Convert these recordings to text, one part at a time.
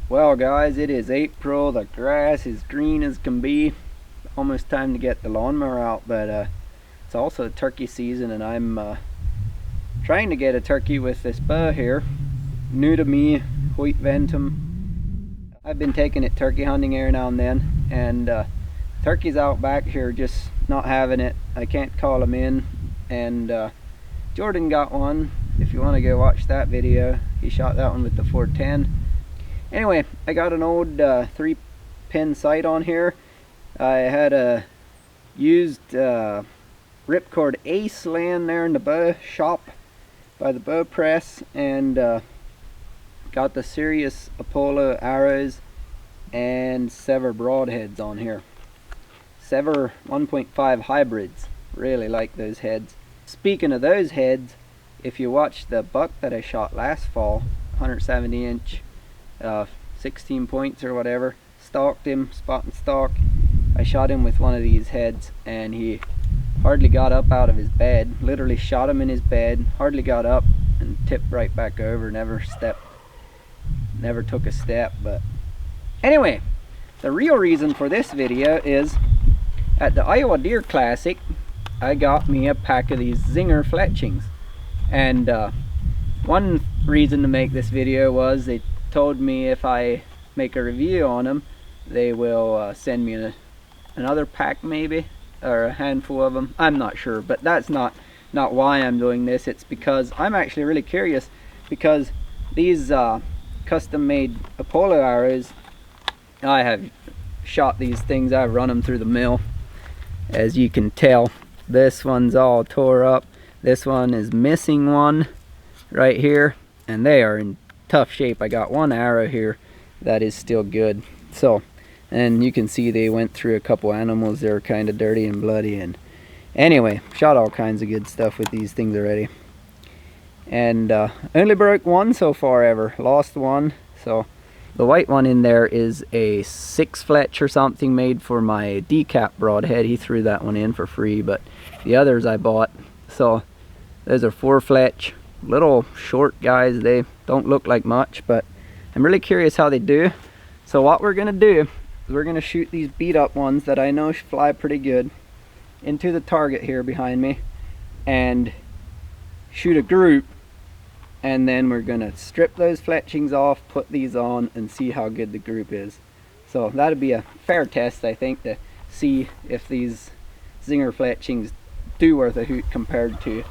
Well guys, it is April, the grass is green as can be. Almost time to get the lawnmower out, but it's also turkey season and I'm trying to get a turkey with this bow here. New to me, Hoyt Ventum. I've been taking it turkey hunting every now and then, and turkeys out back here just not having it. I can't call them in, and Jordan got one. If you want to go watch that video, he shot that one with the 410. Anyway, I got an old 3-pin sight on here. I had a used ripcord ace laying there in the bow shop by the bow press, and got the Sirius Apollo arrows and Sever broadheads on here. Sever 1.5 hybrids. Really like those heads. Speaking of those heads, if you watch the buck that I shot last fall, 170 inch 16 points or whatever, stalked him, spot and stalk. I shot him with one of these heads and he hardly got up out of his bed. Literally shot him in his bed, hardly got up, and tipped right back over. Never took a step. But anyway, the real reason for this video is at the Iowa Deer Classic I got me a pack of these Zinger Fletchings, and one reason to make this video was they told me if I make a review on them, they will send me another pack, maybe, or a handful of them. I'm not sure, but that's not why I'm doing this. It's because I'm actually really curious, because these custom made Apollo arrows, I have shot these things, I've run them through the mill. As you can tell, this one's all tore up. This one is missing one right here, and they are in tough shape. I got one arrow here that is still good. So, and you can see they went through a couple animals. They're kind of dirty and bloody, and anyway, shot all kinds of good stuff with these things already, and only broke one so far ever. Lost one. So the white one in there is a 6 fletch or something made for my decap broadhead. He threw that one in for free, but the others I bought. So those are 4 fletch, little short guys. They don't look like much, but I'm really curious how they do. So what we're gonna do is we're gonna shoot these beat up ones that I know fly pretty good into the target here behind me and shoot a group, and then we're gonna strip those fletchings off, put these on, and see how good the group is. So that'd be a fair test, I think, to see if these Zinger Fletchings do worth a hoot compared to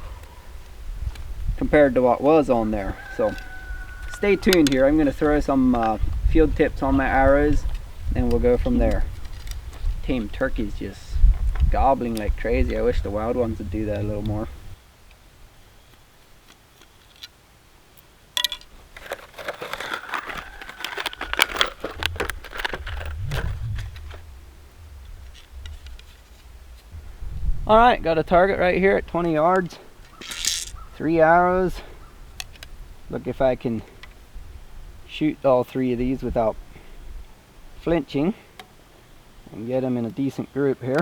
what was on there. So stay tuned here. I'm gonna throw some field tips on my arrows and we'll go from there. Tame turkeys just gobbling like crazy. I wish the wild ones would do that a little more. Alright, got a target right here at 20 yards. 3 arrows. Look if I can shoot all 3 of these without flinching and get them in a decent group here.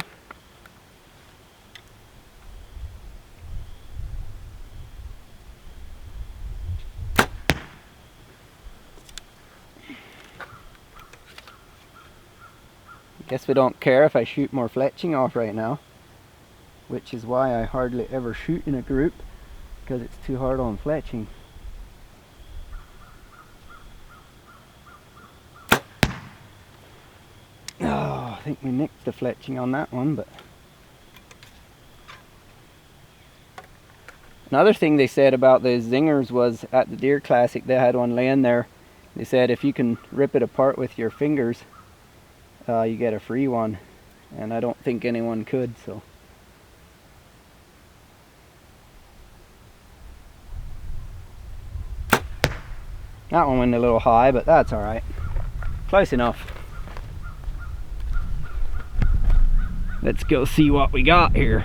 Guess we don't care if I shoot more fletching off right now, which is why I hardly ever shoot in a group, because it's too hard on fletching. Oh, I think we nicked the fletching on that one. But another thing they said about those Zingers was at the Deer Classic they had one laying there. They said if you can rip it apart with your fingers, you get a free one, and I don't think anyone could. So that one went a little high, but that's alright. Close enough. Let's go see what we got here.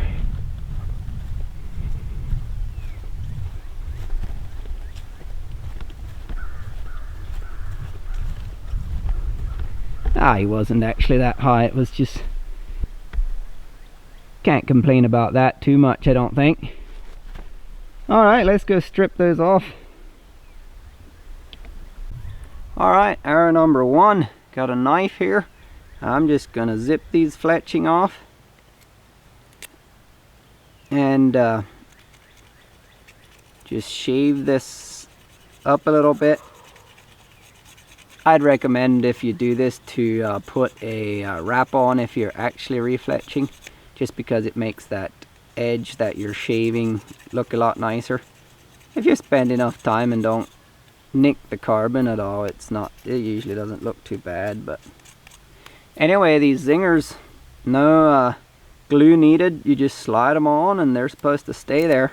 He wasn't actually that high. It was just... Can't complain about that too much, I don't think. Alright, let's go strip those off. Alright, arrow number 1. Got a knife here. I'm just gonna zip these fletching off and just shave this up a little bit. I'd recommend, if you do this, to put a wrap on if you're actually refletching, just because it makes that edge that you're shaving look a lot nicer. If you spend enough time and don't nick the carbon at all, it usually doesn't look too bad. But anyway, these zingers, no glue needed. You just slide them on and they're supposed to stay there.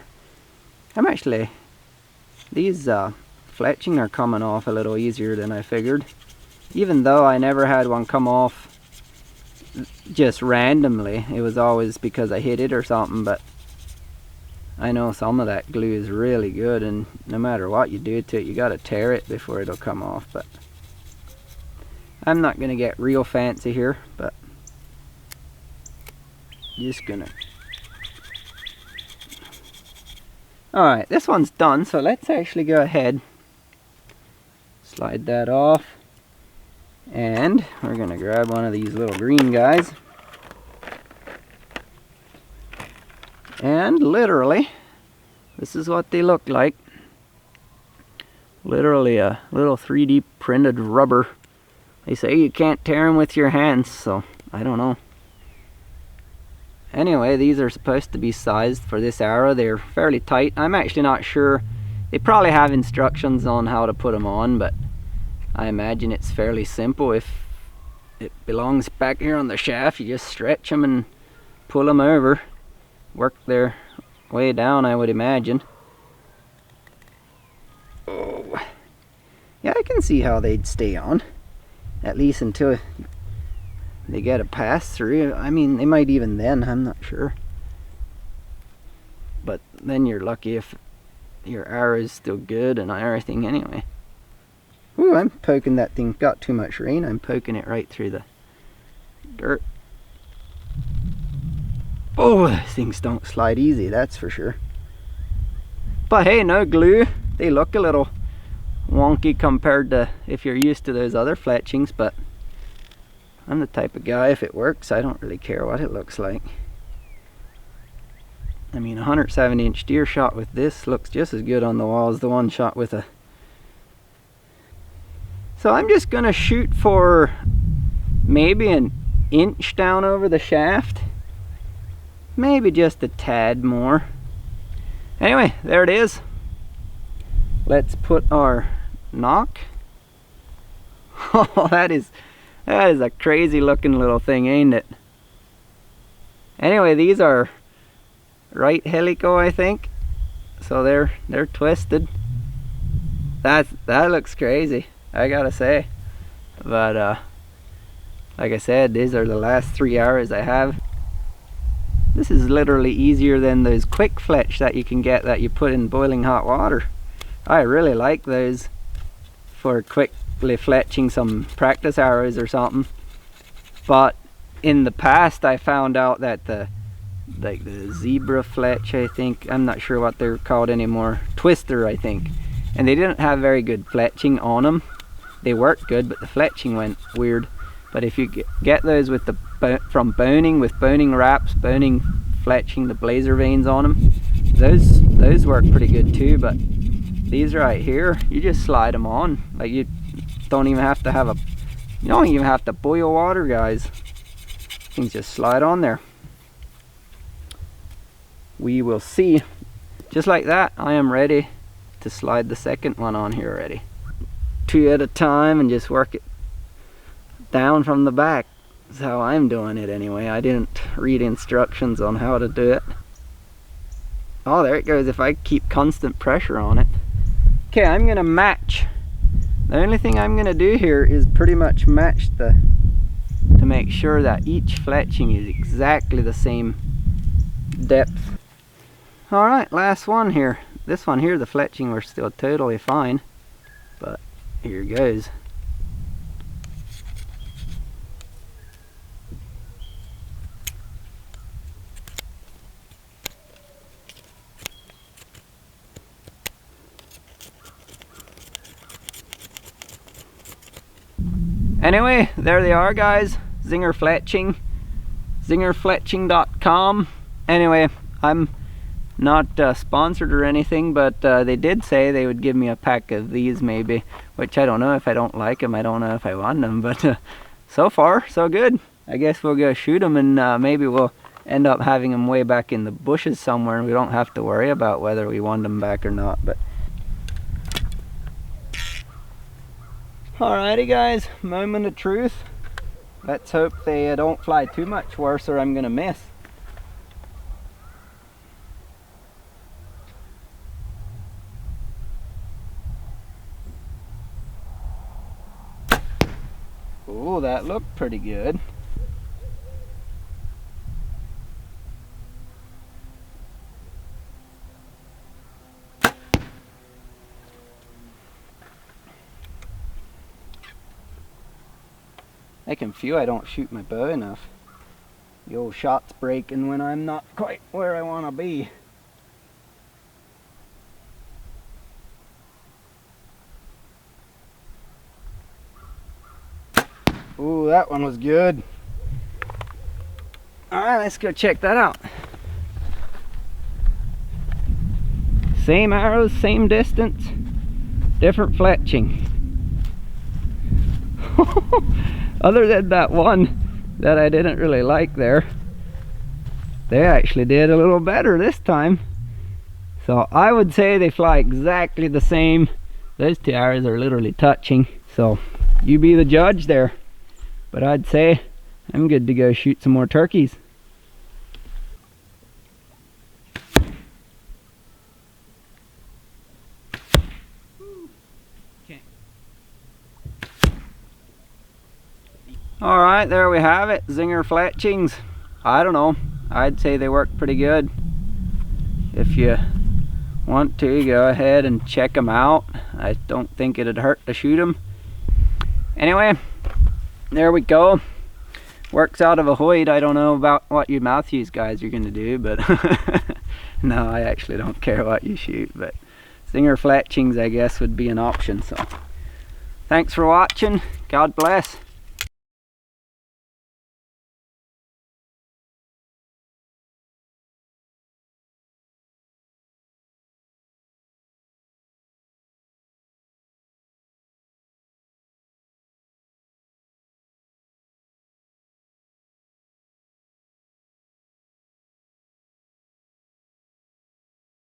These fletching are coming off a little easier than I figured, even though I never had one come off just randomly. It was always because I hit it or something, but I know some of that glue is really good, and no matter what you do to it, you gotta tear it before it'll come off. But I'm not gonna get real fancy here, but just gonna... Alright, this one's done, so let's actually go ahead, slide that off, and we're gonna grab one of these little green guys, and literally, this is what they look like. Literally a little 3D printed rubber. They say you can't tear them with your hands, so I don't know. Anyway, these are supposed to be sized for this arrow. They're fairly tight. I'm actually not sure. They probably have instructions on how to put them on, but I imagine it's fairly simple. If it belongs back here on the shaft, you just stretch them and pull them over. Work their way down, I would imagine. Oh, yeah, I can see how they'd stay on, at least until they get a pass through. I mean, they might even then, I'm not sure. But then you're lucky if your arrow is still good and everything anyway. Ooh, I'm poking that thing. Got too much rain. I'm poking it right through the dirt. Oh, things don't slide easy, that's for sure. But hey, no glue. They look a little wonky compared to if you're used to those other fletchings, but I'm the type of guy, if it works, I don't really care what it looks like. I mean, a 170-inch deer shot with this looks just as good on the wall as the one shot with a... So I'm just gonna shoot for maybe an inch down over the shaft. Maybe just a tad more. Anyway, there it is. Let's put our knock. Oh, that is a crazy looking little thing, ain't it? Anyway, these are right helico, I think. So they're twisted. That looks crazy, I gotta say. But like I said, these are the last 3 arrows I have. This is literally easier than those quick fletch that you can get that you put in boiling hot water. I really like those for quickly fletching some practice arrows or something. But in the past I found out that the zebra fletch, I think, I'm not sure what they're called anymore, twister I think, and they didn't have very good fletching on them. They worked good, but the fletching went weird. But if you get those with from boning, with boning wraps, boning fletching, the blazer veins on them, those work pretty good too. But these right here, you just slide them on. Like, you don't even have to boil water, guys. Things just slide on there. We will see. Just like that, I am ready to slide the second one on here already. 2 at a time and just work it down from the back. That's how I'm doing it anyway. I didn't read instructions on how to do it. Oh, there it goes if I keep constant pressure on it. Okay, I'm gonna match. The only thing I'm gonna do here is pretty much match to make sure that each fletching is exactly the same depth. Alright, last one here. This one here, the fletching were still totally fine, but here goes. Anyway, there they are, guys. Zinger Fletching. Zingerfletching.com. Anyway, I'm not sponsored or anything, but they did say they would give me a pack of these maybe, which I don't know. If I don't like them, I don't know if I want them, but so far so good. I guess we'll go shoot them, and maybe we'll end up having them way back in the bushes somewhere, and we don't have to worry about whether we want them back or not. But alrighty, guys, moment of truth. Let's hope they don't fly too much worse, or I'm gonna miss. Oh, that looked pretty good. I can feel I don't shoot my bow enough. The old shot's breaking when I'm not quite where I want to be. Ooh, that one was good. Alright, let's go check that out. Same arrows, same distance, different fletching. Other than that one that I didn't really like there, they actually did a little better this time. So I would say they fly exactly the same. Those two arrows are literally touching, so you be the judge there. But I'd say I'm good to go shoot some more turkeys. Alright, there we have it. Zinger Fletchings. I don't know. I'd say they work pretty good. If you want to, go ahead and check them out. I don't think it'd hurt to shoot them. Anyway, there we go. Works out of a Hoyt. I don't know about what you Matthews guys are gonna do, but no, I actually don't care what you shoot, but Zinger Fletchings I guess would be an option. So thanks for watching. God bless.